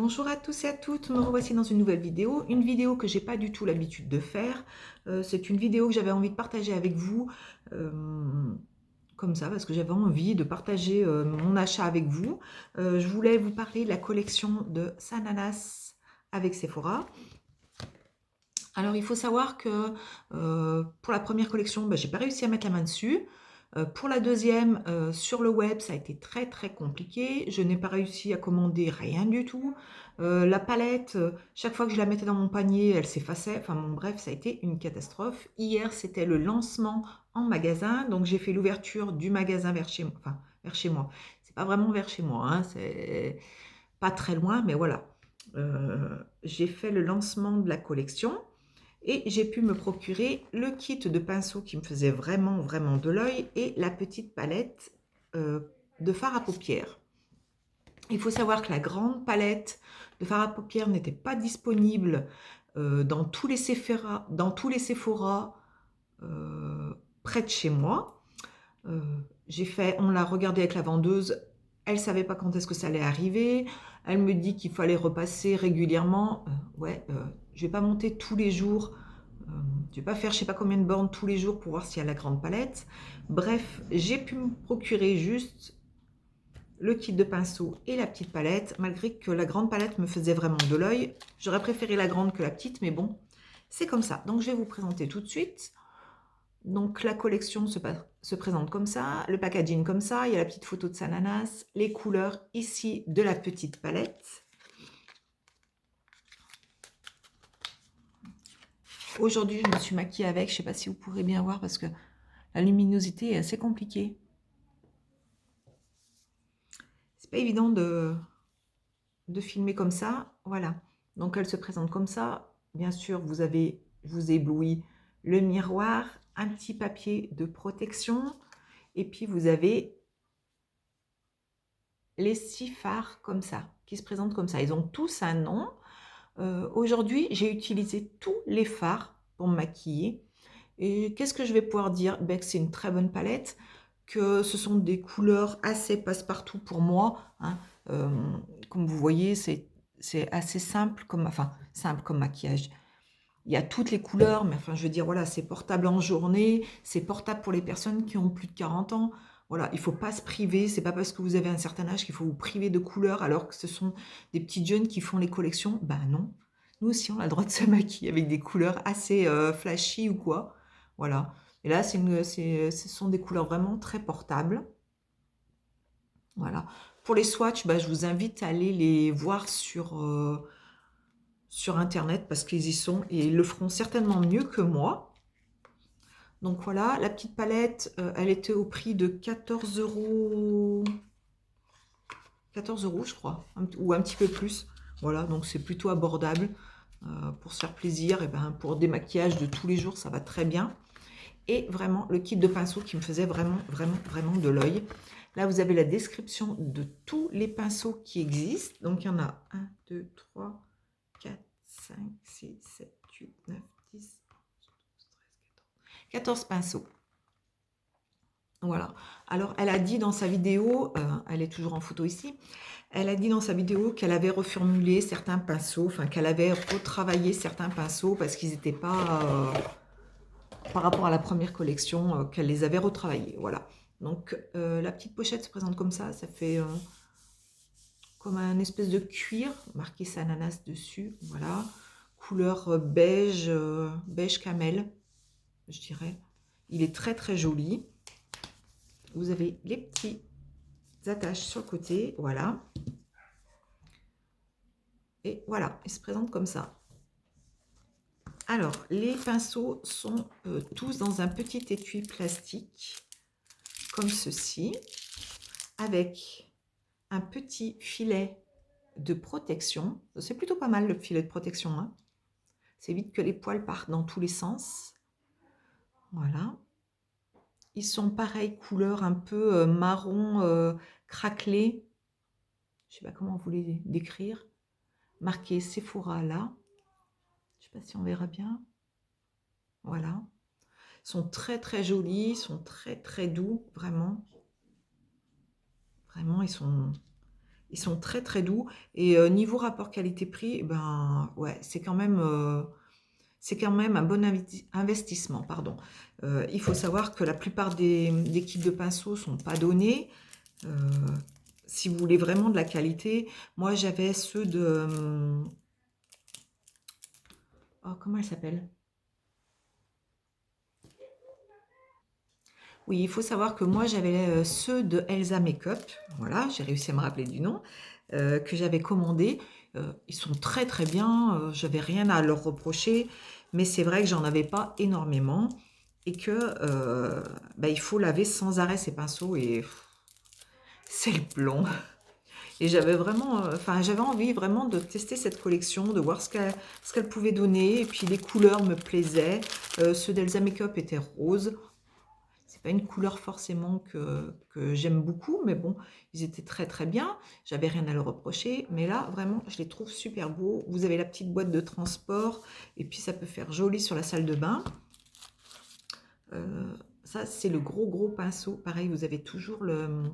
Bonjour à tous et à toutes, me revoici dans une vidéo que j'ai pas du tout l'habitude de faire. C'est une vidéo que j'avais envie de partager avec vous, comme ça, parce que j'avais envie de partager mon achat avec vous. Je voulais vous parler de la collection de Sananas avec Sephora. Alors il faut savoir que pour la première collection, j'ai pas réussi à mettre la main dessus. Pour la deuxième, sur le web, ça a été très très compliqué. Je n'ai pas réussi à commander rien du tout. La palette, chaque fois que je la mettais dans mon panier, elle s'effaçait. Enfin bon, bref, ça a été une catastrophe. Hier, c'était le lancement en magasin. Donc j'ai fait l'ouverture du magasin vers chez moi. Enfin, vers chez moi. C'est pas vraiment vers chez moi, hein, c'est pas très loin, mais voilà. J'ai fait le lancement de la collection. Et j'ai pu me procurer le kit de pinceaux qui me faisait vraiment de l'œil et la petite palette de fard à paupières. Il faut savoir que la grande palette de fard à paupières n'était pas disponible dans tous les Sephora près de chez moi. On l'a regardé avec la vendeuse, elle savait pas quand est-ce que ça allait arriver. Elle me dit qu'il fallait repasser régulièrement. Je vais pas monter tous les jours. Je vais pas faire je sais pas combien de bornes tous les jours pour voir s'il y a la grande palette. Bref, j'ai pu me procurer juste le kit de pinceau et la petite palette, malgré que la grande palette me faisait vraiment de l'œil. J'aurais préféré la grande que la petite, mais bon, c'est comme ça. Donc je vais vous présenter tout de suite. Donc la collection se présente comme ça, le packaging comme ça, il y a la petite photo de Sananas, les couleurs ici de la petite palette. Aujourd'hui, je me suis maquillée avec, je ne sais pas si vous pourrez bien voir parce que la luminosité est assez compliquée. C'est pas évident de filmer comme ça, voilà. Donc elle se présente comme ça. Bien sûr, je vous éblouis le miroir, un petit papier de protection, et puis vous avez les 6 fards comme ça, qui se présentent comme ça. Ils ont tous un nom. Aujourd'hui, j'ai utilisé tous les fards pour me maquiller. Et qu'est-ce que je vais pouvoir dire? Ben, que c'est une très bonne palette, que ce sont des couleurs assez passe-partout pour moi, hein. Comme vous voyez, c'est assez simple simple comme maquillage. Il y a toutes les couleurs, mais enfin, je veux dire, voilà, c'est portable en journée, c'est portable pour les personnes qui ont plus de 40 ans. Voilà, il ne faut pas se priver, c'est pas parce que vous avez un certain âge qu'il faut vous priver de couleurs alors que ce sont des petites jeunes qui font les collections. Ben non, nous aussi on a le droit de se maquiller avec des couleurs assez flashy ou quoi. Voilà, et là ce sont des couleurs vraiment très portables. Voilà, pour les swatchs, je vous invite à aller les voir sur internet parce qu'ils y sont et ils le feront certainement mieux que moi. Donc voilà, la petite palette, elle était au prix de 14 euros. 14 euros, je crois, ou un petit peu plus. Voilà, donc c'est plutôt abordable pour se faire plaisir. Et ben, pour des maquillages de tous les jours, ça va très bien. Et vraiment, le kit de pinceau qui me faisait vraiment de l'œil. Là, vous avez la description de tous les pinceaux qui existent. Donc, il y en a 1, 2, 3, 4, 5, 6, 7, 8, 9, 10, 14 pinceaux. Voilà. Alors, elle a dit dans sa vidéo, elle est toujours en photo ici, elle a dit dans sa vidéo qu'elle avait reformulé certains pinceaux, enfin qu'elle avait retravaillé certains pinceaux parce qu'ils n'étaient pas, par rapport à la première collection, qu'elle les avait retravaillés. Voilà. Donc, la petite pochette se présente comme ça fait comme un espèce de cuir, marqué Sananas dessus, voilà. Couleur beige, beige camel, je dirais. Il est très joli. Vous avez les petits attaches sur le côté, voilà. Et voilà, il se présente comme ça. Alors, les pinceaux sont tous dans un petit étui plastique, comme ceci, avec un petit filet de protection. C'est plutôt pas mal le filet de protection, hein. C'est vite que les poils partent dans tous les sens. Voilà. Ils sont pareil, couleur un peu marron craquelé. Je ne sais pas comment vous les décrire. Marqué Sephora là. Je ne sais pas si on verra bien. Voilà. Ils sont très jolis, ils sont très doux, vraiment. Vraiment, Ils sont très très doux. Et niveau rapport qualité-prix, ben ouais, c'est quand même un bon investissement, pardon. Il faut savoir que la plupart des kits de pinceaux sont pas donnés. Euh, si vous voulez vraiment de la qualité, moi j'avais ceux de... oh, comment elle s'appelle? Oui, il faut savoir que moi j'avais ceux de Elsa Makeup. Voilà, j'ai réussi à me rappeler du nom. Que j'avais commandé. Ils sont très très bien, j'avais rien à leur reprocher, mais c'est vrai que j'en avais pas énormément et que bah, il faut laver sans arrêt ces pinceaux et c'est le plomb. Et j'avais vraiment, enfin j'avais envie vraiment de tester cette collection, de voir ce qu'elle pouvait donner, et puis les couleurs me plaisaient. Ceux d'Elsa Makeup étaient roses. C'est pas une couleur forcément que j'aime beaucoup, mais bon, ils étaient très très bien. J'avais rien à leur reprocher, mais là, vraiment, je les trouve super beaux. Vous avez la petite boîte de transport, et puis ça peut faire joli sur la salle de bain. Ça, c'est le gros gros pinceau. Pareil, vous avez toujours le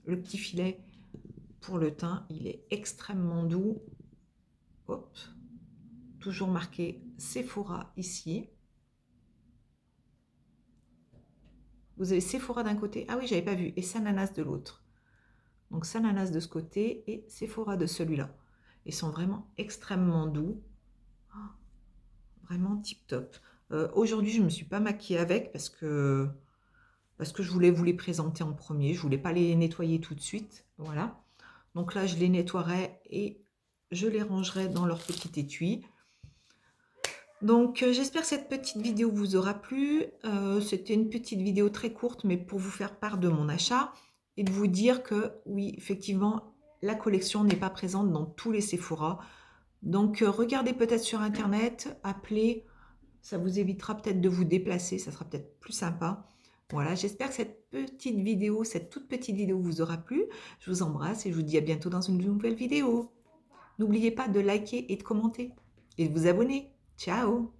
petit filet pour le teint. Il est extrêmement doux. Hop, toujours marqué Sephora ici. Vous avez Sephora d'un côté. Ah oui, j'avais pas vu. Et Sananas de l'autre. Donc Sananas de ce côté et Sephora de celui-là. Ils sont vraiment extrêmement doux. Oh, vraiment tip top. Aujourd'hui, je ne me suis pas maquillée avec parce que je voulais vous les présenter en premier. Je ne voulais pas les nettoyer tout de suite. Voilà. Donc là, je les nettoierai et je les rangerai dans leur petit étui. Donc, j'espère que cette petite vidéo vous aura plu. C'était une petite vidéo très courte, mais pour vous faire part de mon achat et de vous dire que, oui, effectivement, la collection n'est pas présente dans tous les Sephora. Donc, regardez peut-être sur Internet, appelez, ça vous évitera peut-être de vous déplacer, ça sera peut-être plus sympa. Voilà, j'espère que cette petite vidéo, cette toute petite vidéo vous aura plu. Je vous embrasse et je vous dis à bientôt dans une nouvelle vidéo. N'oubliez pas de liker et de commenter et de vous abonner. Ciao!